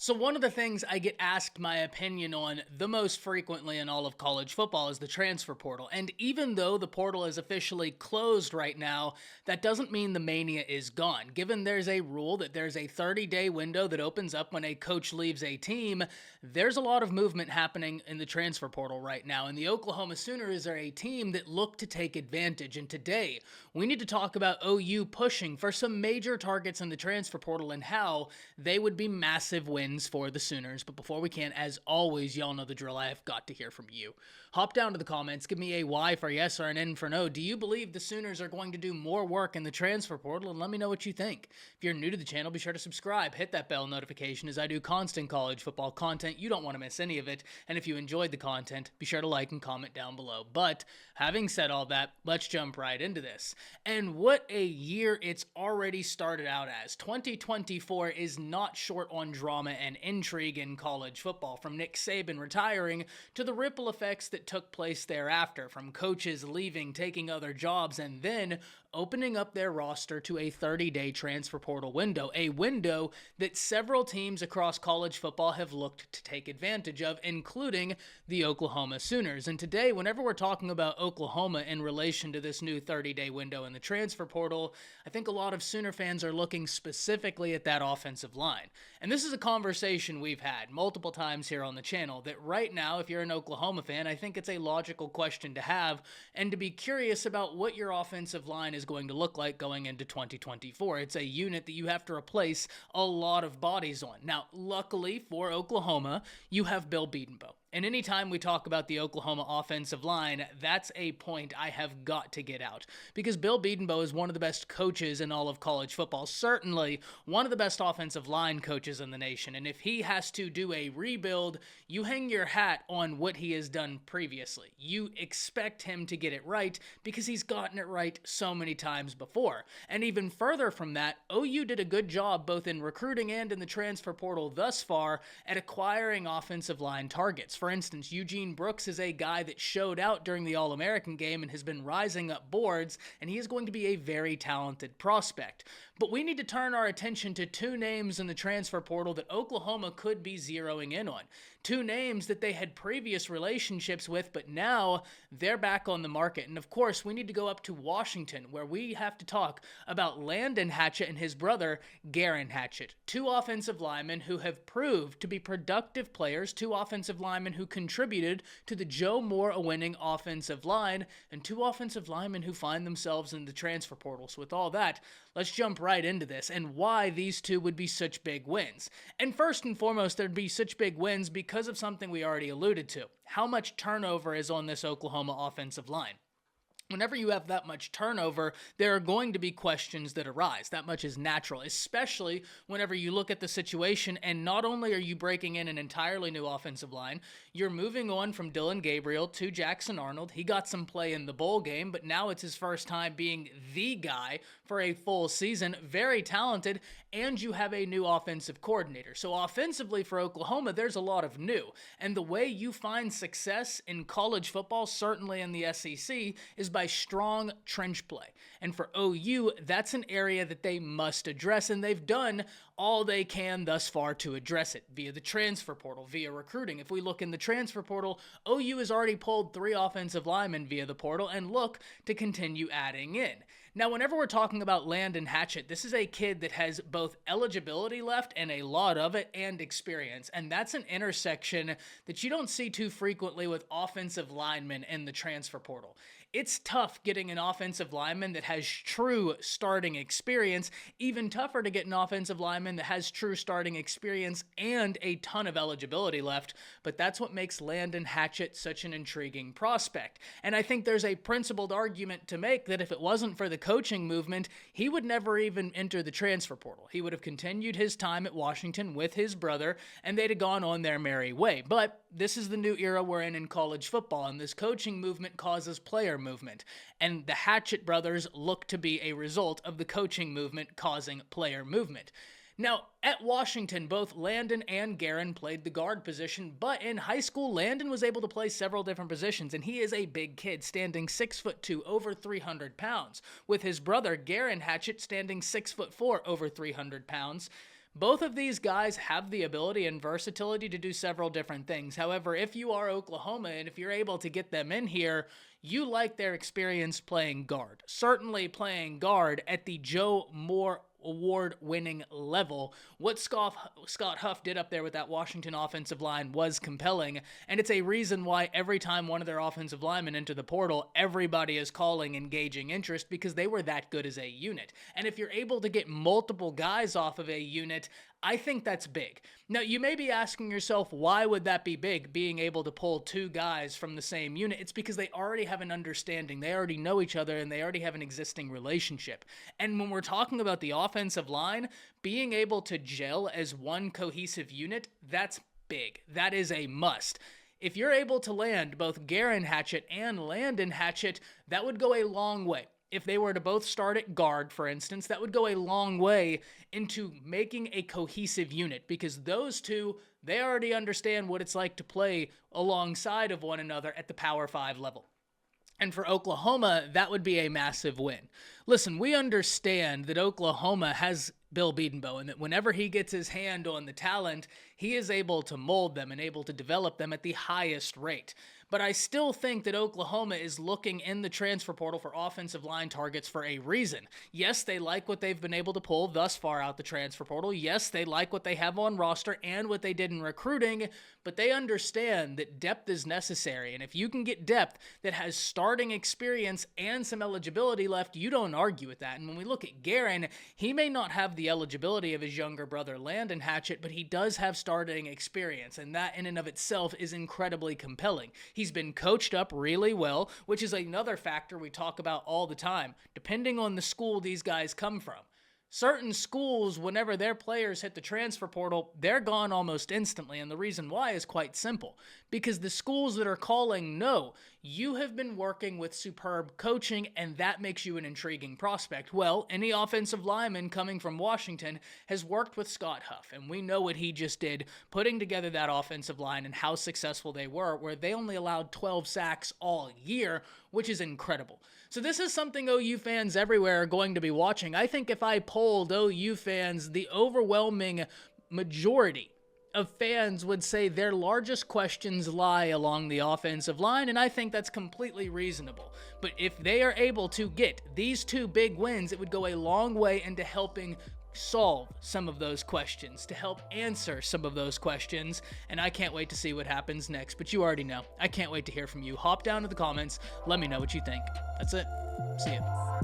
So one of the things I get asked my opinion on the most frequently in all of college football is the transfer portal. And even though the portal is officially closed right now, that doesn't mean the mania is gone. Given there's a rule that there's a 30-day window that opens up when a coach leaves a team, there's a lot of movement happening in the transfer portal right now. And the Oklahoma Sooners are a team that look to take advantage. And today, we need to talk about OU pushing for some major targets in the transfer portal and how they would be massive wins for the Sooners. But before we can, as always, y'all know the drill. I have got to hear from you. Hop down to the comments. Give me a Y for yes or an N for no. Do you believe the Sooners are going to do more work in the transfer portal? And let me know what you think. If you're new to the channel, be sure to subscribe. Hit that bell notification as I do constant college football content. You don't want to miss any of it. And if you enjoyed the content, be sure to like and comment down below. But having said all that, let's jump right into this. And what a year it's already started out as. 2024 is not short on drama and intrigue in college football, from Nick Saban retiring to the ripple effects that took place thereafter, from coaches leaving, taking other jobs, and then opening up their roster to a 30-day transfer portal window, a window that several teams across college football have looked to take advantage of, including the Oklahoma Sooners. And today, whenever we're talking about Oklahoma in relation to this new 30-day window in the transfer portal, I think a lot of Sooner fans are looking specifically at that offensive line. And this is a conversation we've had multiple times here on the channel, that right now, if you're an Oklahoma fan, I think it's a logical question to have and to be curious about what your offensive line is going to look like going into 2024. It's a unit that you have to replace a lot of bodies on. Now, luckily for Oklahoma, you have Bill Bedenbaugh. And anytime we talk about the Oklahoma offensive line, that's a point I have got to get out. Because Bill Bedenbaugh is one of the best coaches in all of college football. Certainly one of the best offensive line coaches in the nation. And if he has to do a rebuild, you hang your hat on what he has done previously. You expect him to get it right because he's gotten it right so many times before. And even further from that, OU did a good job both in recruiting and in the transfer portal thus far at acquiring offensive line targets. For instance, Eugene Brooks is a guy that showed out during the All-American game and has been rising up boards, and he is going to be a very talented prospect. But we need to turn our attention to two names in the transfer portal that Oklahoma could be zeroing in on. Two names that they had previous relationships with, but now they're back on the market. And of course, we need to go up to Washington, where we have to talk about Landon Hatchet and his brother, Garen Hatchet. Two offensive linemen who have proved to be productive players, two offensive linemen who contributed to the Joe Moore winning offensive line, and two offensive linemen who find themselves in the transfer portal. So with all that, let's jump right into this and why these two would be such big wins. And first and foremost, there'd be such big wins because of something we already alluded to. How much turnover is on this Oklahoma offensive line? Whenever you have that much turnover, there are going to be questions that arise. That much is natural, especially whenever you look at the situation and not only are you breaking in an entirely new offensive line, you're moving on from Dylan Gabriel to Jackson Arnold. He got some play in the bowl game, but now it's his first time being the guy for a full season. Very talented, and you have a new offensive coordinator. So offensively for Oklahoma, there's a lot of new. And the way you find success in college football, certainly in the SEC, is by strong trench play. And for OU, that's an area that they must address, and they've done all they can thus far to address it via the transfer portal, via recruiting. If we look in the transfer portal, OU has already pulled 3 offensive linemen via the portal and look to continue adding in. Now, whenever we're talking about Landon Hatchet, this is a kid that has both eligibility left and a lot of it and experience. And that's an intersection that you don't see too frequently with offensive linemen in the transfer portal. It's tough getting an offensive lineman that has true starting experience, even tougher to get an offensive lineman that has true starting experience and a ton of eligibility left, but that's what makes Landon Hatchet such an intriguing prospect. And I think there's a principled argument to make that if it wasn't for the coaching movement, he would never even enter the transfer portal. He would have continued his time at Washington with his brother, and they'd have gone on their merry way. But this is the new era we're in college football, and this coaching movement causes player movement. And the Hatchet brothers look to be a result of the coaching movement causing player movement. Now, at Washington, both Landon and Garen played the guard position, but in high school, Landon was able to play several different positions, and he is a big kid, standing 6'2", over 300 pounds, with his brother, Garen Hatchet, standing 6'4", over 300 pounds. Both of these guys have the ability and versatility to do several different things. However, if you are Oklahoma and if you're able to get them in here, you like their experience playing guard. Certainly playing guard at the Joe Moore award-winning level. What Scott Huff did up there with that Washington offensive line was compelling, and it's a reason why every time one of their offensive linemen enter the portal, everybody is calling engaging interest, because they were that good as a unit. And if you're able to get multiple guys off of a unit, I think that's big. Now, you may be asking yourself, why would that be big, being able to pull two guys from the same unit? It's because they already have an understanding. They already know each other, and they already have an existing relationship. And when we're talking about the offensive line, being able to gel as one cohesive unit, that's big. That is a must. If you're able to land both Garen Hatchet and Landon Hatchet, that would go a long way. If they were to both start at guard, for instance, that would go a long way into making a cohesive unit, because those two, they already understand what it's like to play alongside of one another at the Power 5 level. And for Oklahoma, that would be a massive win. Listen, we understand that Oklahoma has Bill Bedenbaugh, and that whenever he gets his hand on the talent, he is able to mold them and able to develop them at the highest rate. But I still think that Oklahoma is looking in the transfer portal for offensive line targets for a reason. Yes, they like what they've been able to pull thus far out the transfer portal. Yes, they like what they have on roster and what they did in recruiting, but they understand that depth is necessary. And if you can get depth that has starting experience and some eligibility left, you don't argue with that. And when we look at Garen, he may not have the eligibility of his younger brother Landon Hatchet, but he does have starting experience, and that in and of itself is incredibly compelling. He's been coached up really well, which is another factor we talk about all the time, depending on the school these guys come from. Certain schools, whenever their players hit the transfer portal, they're gone almost instantly, and the reason why is quite simple. Because the schools that are calling, no, you have been working with superb coaching, and that makes you an intriguing prospect. Well, any offensive lineman coming from Washington has worked with Scott Huff, and we know what he just did, putting together that offensive line and how successful they were, where they only allowed 12 sacks all year, which is incredible. So this is something OU fans everywhere are going to be watching. I think if I polled OU fans, the overwhelming majority of fans would say their largest questions lie along the offensive line, and I think that's completely reasonable. But if they are able to get these two big wins, it would go a long way into helping solve some of those questions, to help answer some of those questions, and I can't wait to see what happens next. But you already know, I can't wait to hear from you. Hop down to the comments, let me know what you think. That's it. See ya.